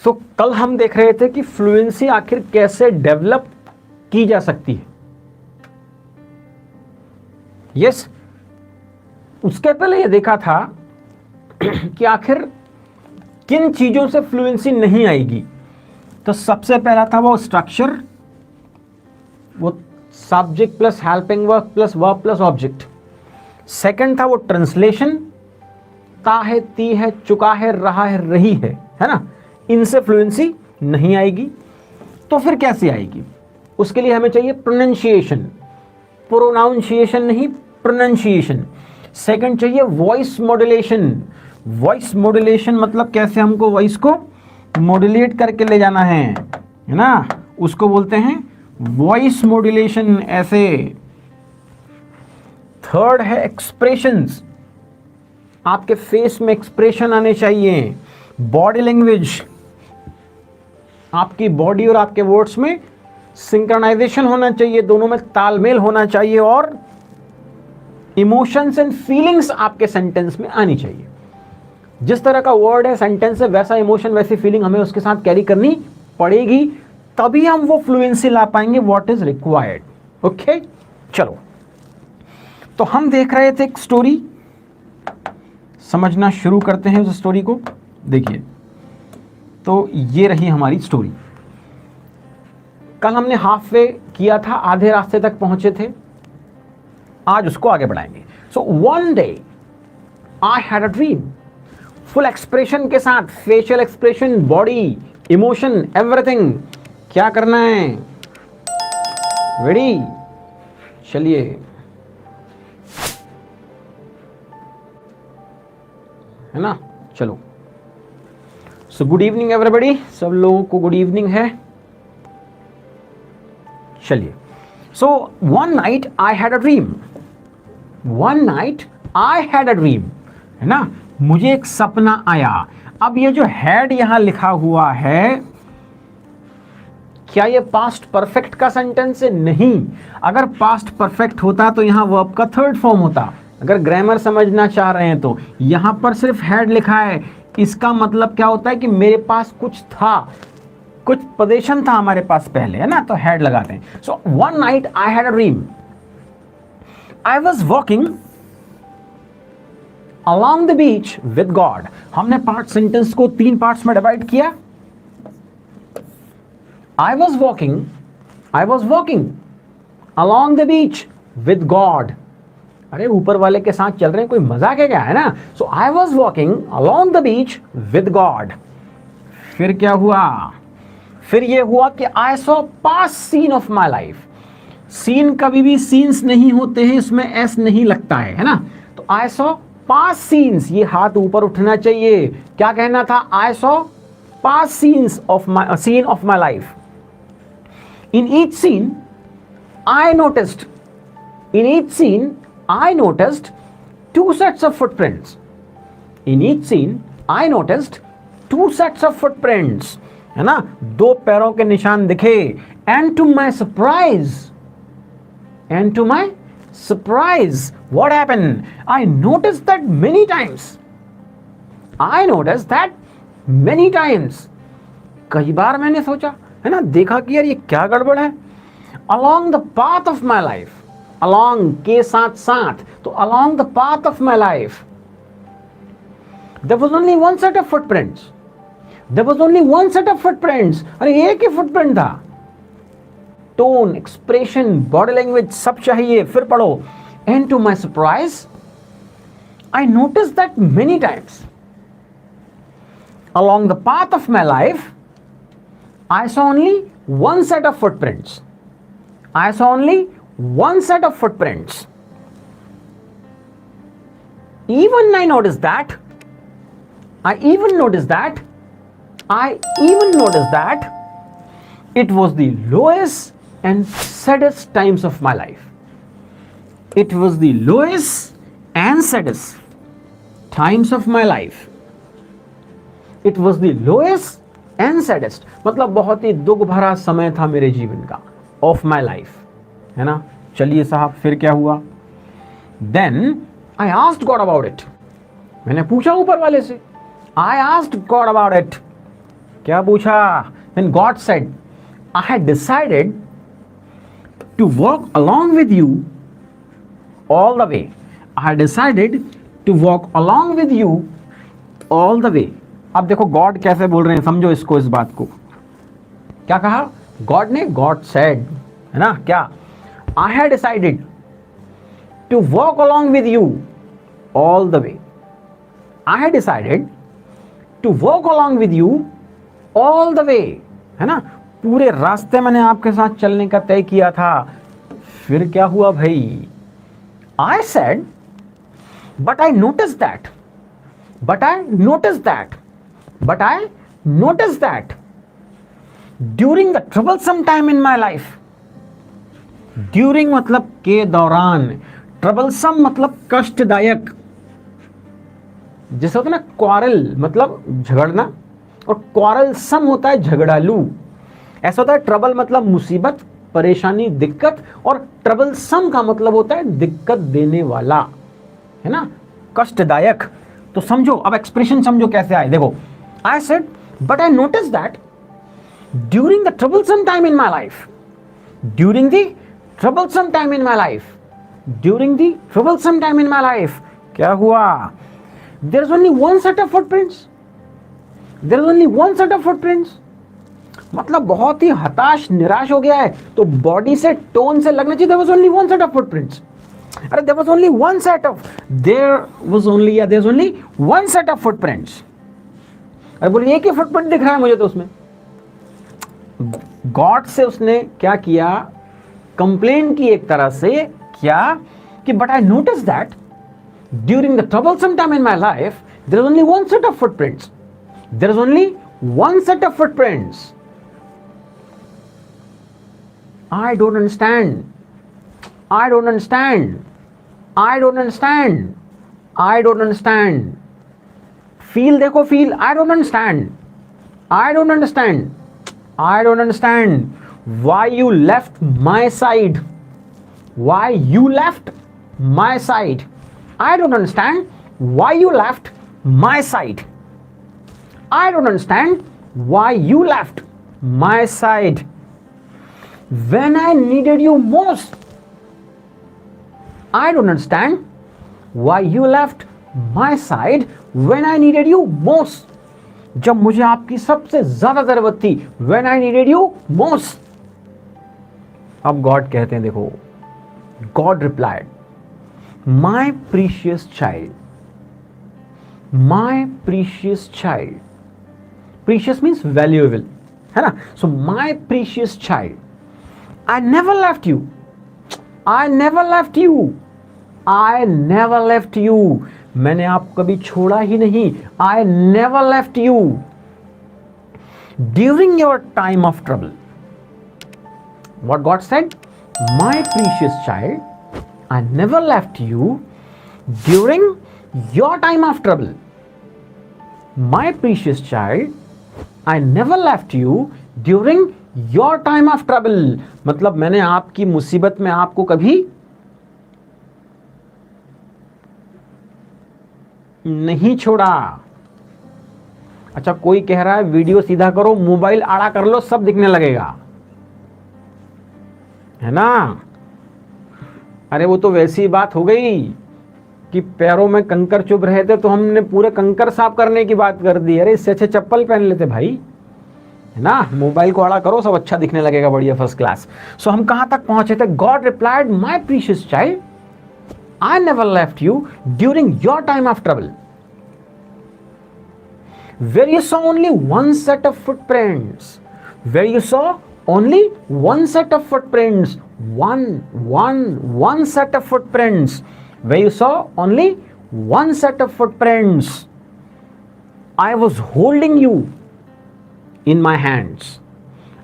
सो कल हम देख रहे थे कि फ्लुएंसी आखिर कैसे डेवलप की जा सकती है। यस, उसके पहले ये देखा था कि आखिर किन चीजों से फ्लुएंसी नहीं आएगी। तो सबसे पहला था वो स्ट्रक्चर, वो subject plus helping verb plus verb plus object. Second था वो ट्रांसलेशन, ता है, ती है, चुका है, रहा है, रही है ना। इनसे फ्लुएंसी नहीं आएगी। तो फिर कैसे आएगी? उसके लिए हमें चाहिए प्रोनाउंसिएशन, प्रोनाउंसिएशन नहीं प्रोनाउंसिएशन। सेकंड चाहिए वॉइस मॉड्यूलेशन। वॉइस मॉड्यूलेशन मतलब कैसे हमको वॉइस को मॉड्यूलेट करके ले जाना है ना, उसको बोलते हैं वॉइस मॉड्यूलेशन, ऐसे। थर्ड है एक्सप्रेशंस, आपके फेस में एक्सप्रेशन आने चाहिए। बॉडी लैंग्वेज, आपकी बॉडी और आपके वर्ड्स में सिंक्रोनाइजेशन होना चाहिए, दोनों में तालमेल होना चाहिए। और इमोशंस एंड फीलिंग्स आपके सेंटेंस में आनी चाहिए। जिस तरह का वर्ड है सेंटेंस है, वैसा इमोशन वैसी फीलिंग हमें उसके साथ कैरी करनी पड़ेगी, तभी हम वो फ्लुएंसी ला पाएंगे व्हाट इज रिक्वायर्ड। ओके, चलो, तो हम देख रहे थे एक स्टोरी, समझना शुरू करते हैं उस स्टोरी को। देखिए, तो ये रही हमारी स्टोरी। कल हमने हाफ वे किया था, आधे रास्ते तक पहुंचे थे, आज उसको आगे बढ़ाएंगे। So one day I had a dream, full expression के साथ, facial expression, body, emotion, everything. क्या करना है? रेडी? चलिए, है ना, चलो। सो गुड इवनिंग एवरीबॉडी, सब लोगों को गुड इवनिंग है। चलिए, so one night I had a dream, one night I had a dream, है ना, मुझे एक सपना आया। अब ये जो हैड यहां लिखा हुआ है, क्या ये पास्ट परफेक्ट का सेंटेंस है? नहीं। अगर पास्ट परफेक्ट होता तो यहां वर्ब का थर्ड फॉर्म होता। अगर ग्रामर समझना चाह रहे हैं तो यहां पर सिर्फ हैड लिखा है, इसका मतलब क्या होता है कि मेरे पास कुछ था, कुछ पोजीशन था हमारे पास पहले, है ना, तो हैड लगाते हैं। So one night I had a dream, I was walking along the beach with God। हमने पार्ट सेंटेंस को 3 पार्ट्स में डिवाइड किया। I was walking along the beach with God। अरे ऊपर वाले के साथ चल रहे हैं, कोई मजाक है क्या, है ना। So I was walking along the beach with God। फिर क्या हुआ? फिर ये हुआ कि I saw past scene of my life। Scene कभी भी सीन्स नहीं होते हैं, इसमें एस नहीं लगता है ना। तो I saw पास्ट सीन्स, ये हाथ ऊपर उठना चाहिए। क्या कहना था? I saw past scenes of my scene of my life. In each scene I noticed, in each scene I noticed 2 sets of footprints। In each scene I noticed 2 sets of footprints, है ना, 2 पैरों के निशान दिखे। And to my surprise, and to my surprise, what happened? I noticed that many times, I noticed that many times। कई बार मैंने सोचा, है ना, देखा कि यार ये क्या गड़बड़ है। along the path of my life, along के साथ साथ, तो along the path of my life there was only one set of footprints, there was only one set of footprints। अरे एक ही फुटप्रिंट था। टोन, एक्सप्रेशन, बॉडी लैंग्वेज सब चाहिए। फिर पढ़ो, and to my surprise I notice that many times along the path of my life I saw only one set of footprints, I saw only one set of footprints। even I noticed that, I even noticed that, I even noticed that it was the lowest and saddest times of my life। It was the lowest and saddest times of my life। It was the lowest and saddest, मतलब बहुत ही दुख भरा समय था मेरे जीवन का, of my life, है ना। चलिए साहब, फिर क्या हुआ? Then I asked God about it। मैंने पूछा ऊपर वाले से, I asked God about it। क्या पूछा? When God said, I had decided to walk along with you all the way. I had decided to walk along with you all the way. अब देखो God कैसे बोल रहे हैं, समझो इसको, इस बात को। क्या कहा गॉड ने? गॉड सेड, है ना, क्या? I had decided to walk along with you all the way. I had decided to walk along with you all the way, है ना, पूरे रास्ते मैंने आपके साथ चलने का तय किया था। फिर क्या हुआ भाई? I said, but I noticed that, but I noticed that, but I noticed that during the troublesome time in my life. During मतलब के दौरान, ट्रबलसम मतलब कष्टदायक, जैसे होता है ना क्वारल मतलब झगड़ना, और क्वारलसम होता है झगड़ालू। ऐसा होता है ट्रबल मतलब मुसीबत, परेशानी, दिक्कत, और ट्रबलसम का मतलब होता है दिक्कत देने वाला, है ना, कष्टदायक। तो समझो, अब एक्सप्रेशन समझो कैसे आए। देखो, आई said but I notice that during the troublesome time in my life, during the troublesome time in my life, during the troublesome time in my life, क्या हुआ? There is only one set of footprints, there is only one set of footprints, मतलब बहुत ही हताश निराश हो गया है, तो बॉडी से टोन से लगना चाहिए there was only one set of footprints। अरे there was only one set of, there was only, yeah, there's only one set of footprints। अरे बोलिए एक ही फुटप्रिंट दिख रहा है मुझे तो उसमें। गॉड से उसने क्या किया? कंप्लेन की एक तरह से, क्या कि but I notice that during the troublesome time in my life there is only one set of footprints, there is only one set of footprints. I don't understand, I don't understand, I don't understand, I don't understand. Feel देखो, feel, I don't understand, I don't understand, I don't understand why you left my side, why you left my side, I don't understand why you left my side, I don't understand why you left my side when I needed you most, I don't understand why you left my side when I needed you most, जब मुझे आपकी सबसे ज्यादा जरूरत थी, when I needed you most। अब God कहते हैं, देखो, God replied, my precious child, my precious child, precious means valuable, है ना, so my precious child, I never left you, I never left you, I never left you, मैंने आपको कभी छोड़ा ही नहीं, I never left you during your time of trouble. What God said? My precious child, I never left you during your time of trouble. My precious child, I never left you during your time of trouble. मतलब मैंने आपकी मुसीबत में आपको कभी नहीं छोड़ा। अच्छा, कोई कह रहा है वीडियो सीधा करो, मोबाइल आड़ा कर लो, सब दिखने लगेगा, है ना। अरे वो तो वैसी बात हो गई कि पैरों में कंकर चुभ रहे थे तो हमने पूरे कंकर साफ करने की बात कर दी। अरे इससे अच्छे चप्पल पहन लेते भाई, है ना। मोबाइल को आड़ा करो, सब अच्छा दिखने लगेगा, बढ़िया, फर्स्ट क्लास। सो हम कहां तक पहुंचे थे? God replied, my precious child, I never left you during your time of trouble, where you saw only one set of footprints, where you saw only one set of footprints, one set of footprints, where you saw only one set of footprints, I was holding you in my hands।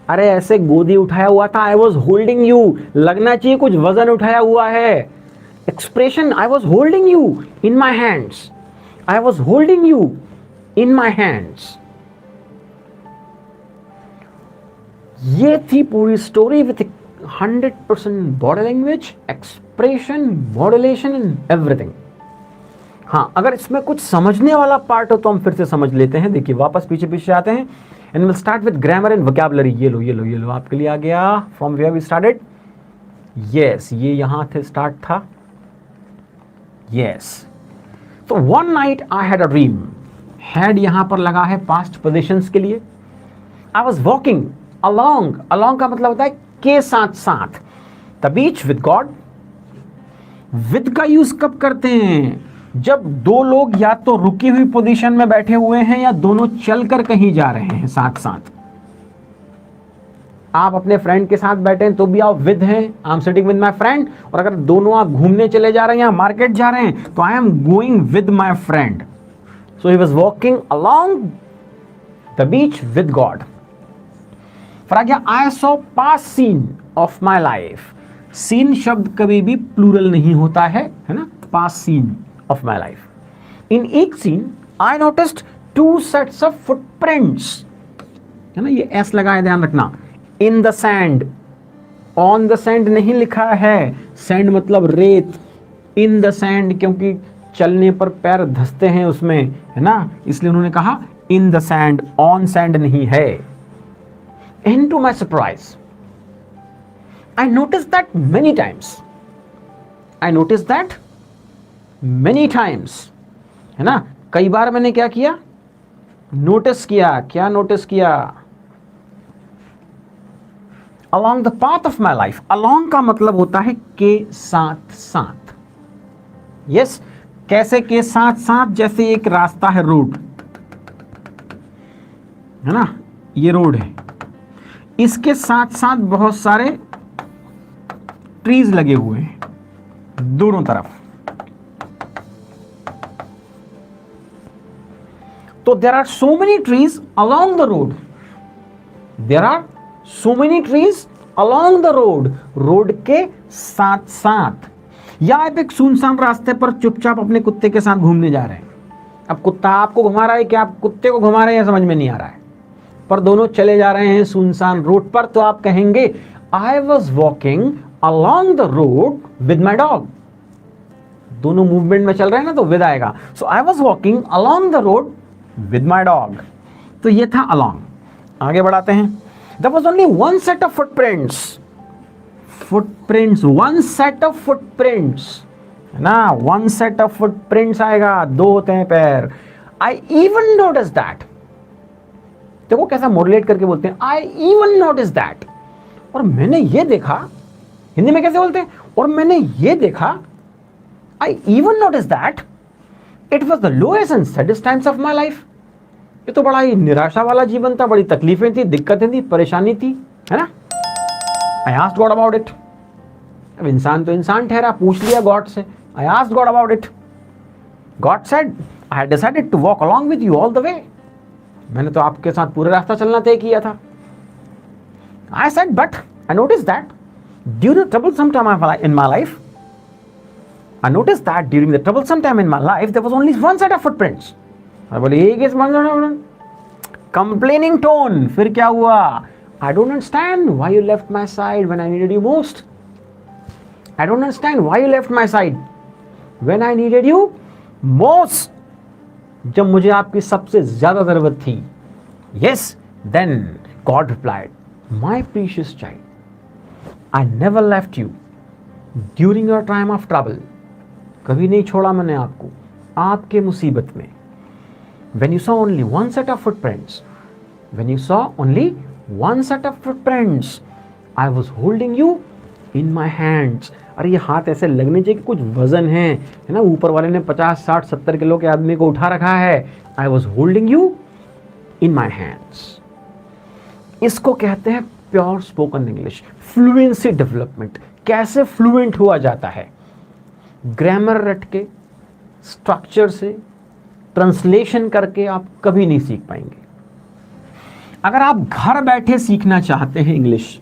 अरे ऐसे गोदी उठाया हुआ था, I was holding you, लगना चाहिए कुछ वजन उठाया हुआ है। Expression, I was holding you in my hands, I was holding you in my hands। ये थी पूरी story with 100% body language, expression, modulation and everything. हाँ, अगर इसमें कुछ समझने वाला पार्ट हो तो हम फिर से समझ लेते हैं। देखिए, वापस पीछे आते हैं। And will start with grammar and vocabulary. ये लो आपके लिए आ गया। From where we started, yes ये यहां से स्टार्ट था, यस। तो one night I had a dream, had यहां पर लगा है पास्ट पोजीशंस के लिए। I was walking along, along का मतलब होता है के साथ साथ, the beach with God. With का यूज कब करते हैं? जब दो लोग या तो रुकी हुई पोजीशन में बैठे हुए हैं या दोनों चलकर कहीं जा रहे हैं साथ साथ। आप अपने फ्रेंड के साथ बैठे हैं तो भी आप विद हैं, I am sitting with my friend. और अगर दोनों आप घूमने चले जा रहे हैं या मार्केट जा रहे हैं तो I am going with my friend. So he was walking along the beach with God. फिर आ गया I saw past scene of my life. Scene शब्द कभी भी प्लूरल नहीं होता है ना, past scene of my life. In each scene I noticed two sets of footprints, है ना, ये एस लगा है, ध्यान रखना। In the sand, on the sand नहीं लिखा है, सैंड मतलब रेत। इन द सैंड क्योंकि चलने पर पैर धंसते हैं उसमें, है ना, इसलिए उन्होंने कहा इन द सैंड, ऑन सैंड नहीं है। And to my surprise, I noticed that many times. I noticed that many times. है ना, कई बार मैंने क्या किया? नोटिस किया। क्या नोटिस किया? Along the path of my life. Along का मतलब होता है के साथ साथ। Yes, कैसे के साथ साथ? जैसे एक रास्ता है, रोड है ना, ये रोड है, इसके साथ साथ बहुत सारे ट्रीज लगे हुए हैं दोनों तरफ। तो there are so many trees along the road, there are so many trees along the road, road के साथ साथ। या आप एक सुनसान रास्ते पर चुपचाप अपने कुत्ते के साथ घूमने जा रहे हैं। अब कुत्ता आपको घुमा रहा है कि आप कुत्ते को घुमा रहे हैं, समझ में नहीं आ रहा है, पर दोनों चले जा रहे हैं सुनसान रोड पर, तो आप कहेंगे I was walking along the road with my dog. दोनों मूवमेंट में चल रहे हैं ना, तो विद आएगा। So I was walking along the road with my dog. तो ये था अलोंग। आगे बढ़ाते हैं। There was only one set of footprints, footprints, one set of footprints, है ना, वन सेट ऑफ फुटप्रिंट्स आएगा, दो होते हैं पैर। आई इवन नोटिस दैट, देखो कैसा मोडुलेट करके बोलते हैं, आई इवन नोटिस दैट। और मैंने ये देखा, हिंदी में कैसे बोलते हैं, और मैंने ये देखा, I even notice that it was the lowest and saddest times of my life. ये तो बड़ा ही निराशा वाला जीवन था, बड़ी तकलीफें थी, दिक्कतें थी, परेशानी थी, है ना। I asked God about it. अब इंसान तो इंसान ठहरा, पूछ लिया गॉड से, I asked God about it. God said I had decided to walk along with you all the way. मैंने तो आपके साथ पूरा रास्ता चलना तय किया था। I said but I notice that during the troublesome time in my life, I notice that during the troublesome time in my life there was only one set of footprints. मैं बोले एक इस कंप्लेनिंग टोन। फिर क्या हुआ? I don't understand why you left my side when I needed you most. I don't understand why you left my side when I needed you most, जब मुझे आपकी सबसे ज्यादा जरूरत थी। Yes, then God replied, my precious child, I never left you during your time of trouble. कभी नहीं छोड़ा मैंने आपको आपके मुसीबत में। When you saw only one set of footprints, when you saw only one set of footprints, I was holding you in my hands. अरे ये हाथ ऐसे लगने चाहिए कि कुछ वजन है ना, ऊपर वाले ने 50, 60, 70 किलो के आदमी को उठा रखा है। I was holding you in my hands. इसको कहते हैं pure spoken English, fluency development. कैसे फ्लुएंट हुआ जाता है? ग्रामर रट के, स्ट्रक्चर से, ट्रांसलेशन करके आप कभी नहीं सीख पाएंगे। अगर आप घर बैठे सीखना चाहते हैं इंग्लिश,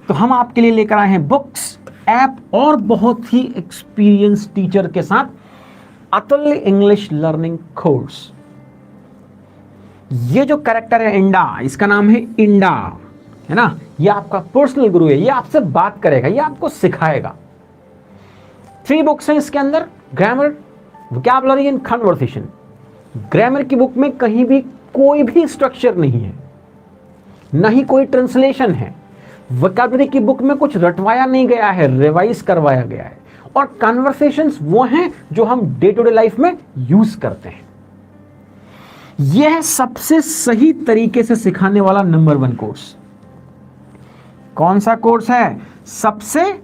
तो हम आपके लिए लेकर आए हैं बुक्स, ऐप और बहुत ही एक्सपीरियंस टीचर के साथ अतुल्य इंग्लिश लर्निंग कोर्स। ये जो कैरेक्टर है इंडा, इसका नाम है इंडा, है ना, ये आपका पर्सनल गुरु है। ये आपसे बात करेगा, ये आपको सिखाएगा। 3 बुक्स हैं इसके अंदर, grammar, vocabulary and conversation. Grammar की बुक में कहीं भी कोई भी स्ट्रक्चर नहीं है, ना ही कोई ट्रांसलेशन है। वोकैबुलरी की बुक में कुछ रटवाया नहीं गया है, रिवाइज करवाया गया है। और कन्वर्सेशंस वो हैं जो हम डे टू डे लाइफ में यूज करते हैं। यह सबसे सही तरीके से सिखाने वाला नंबर 1 कोर्स। कौन सा कोर्स है? सबसे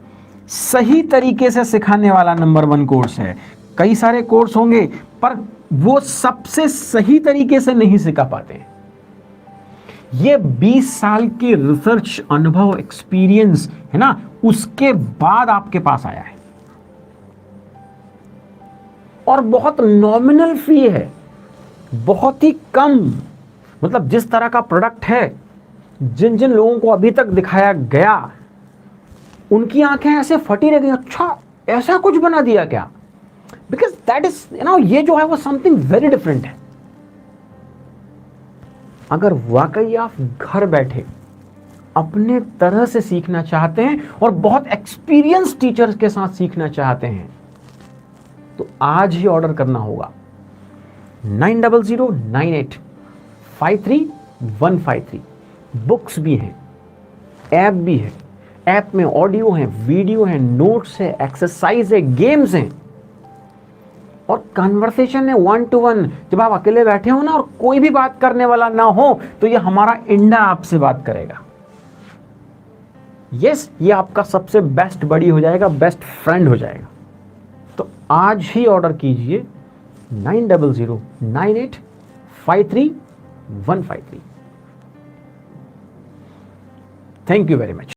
सही तरीके से सिखाने वाला नंबर 1 कोर्स है। कई सारे कोर्स होंगे पर वो सबसे सही तरीके से नहीं सिखा पाते हैं। ये 20 साल के रिसर्च, अनुभव, एक्सपीरियंस है ना, उसके बाद आपके पास आया है। और बहुत नॉमिनल फी है, बहुत ही कम। मतलब जिस तरह का प्रोडक्ट है, जिन जिन लोगों को अभी तक दिखाया गया, उनकी आंखें ऐसे फटी रह गई, अच्छा ऐसा कुछ बना दिया क्या? बिकॉज दैट इज ये जो है वो समथिंग वेरी डिफरेंट है। अगर वाकई आप घर बैठे अपने तरह से सीखना चाहते हैं और बहुत एक्सपीरियंस टीचर्स के साथ सीखना चाहते हैं, तो आज ही ऑर्डर करना होगा 9009853153। बुक्स भी हैं, ऐप भी है, ऐप में ऑडियो है, वीडियो है, नोट्स है, एक्सरसाइज है, गेम्स हैं, और कन्वर्सेशन है 1 to 1। जब आप अकेले बैठे हो ना और कोई भी बात करने वाला ना हो, तो ये हमारा इंडा आपसे बात करेगा। यस, ये आपका सबसे बेस्ट बडी हो जाएगा, बेस्ट फ्रेंड हो जाएगा। तो आज ही ऑर्डर कीजिए 9009853153। Thank you very much.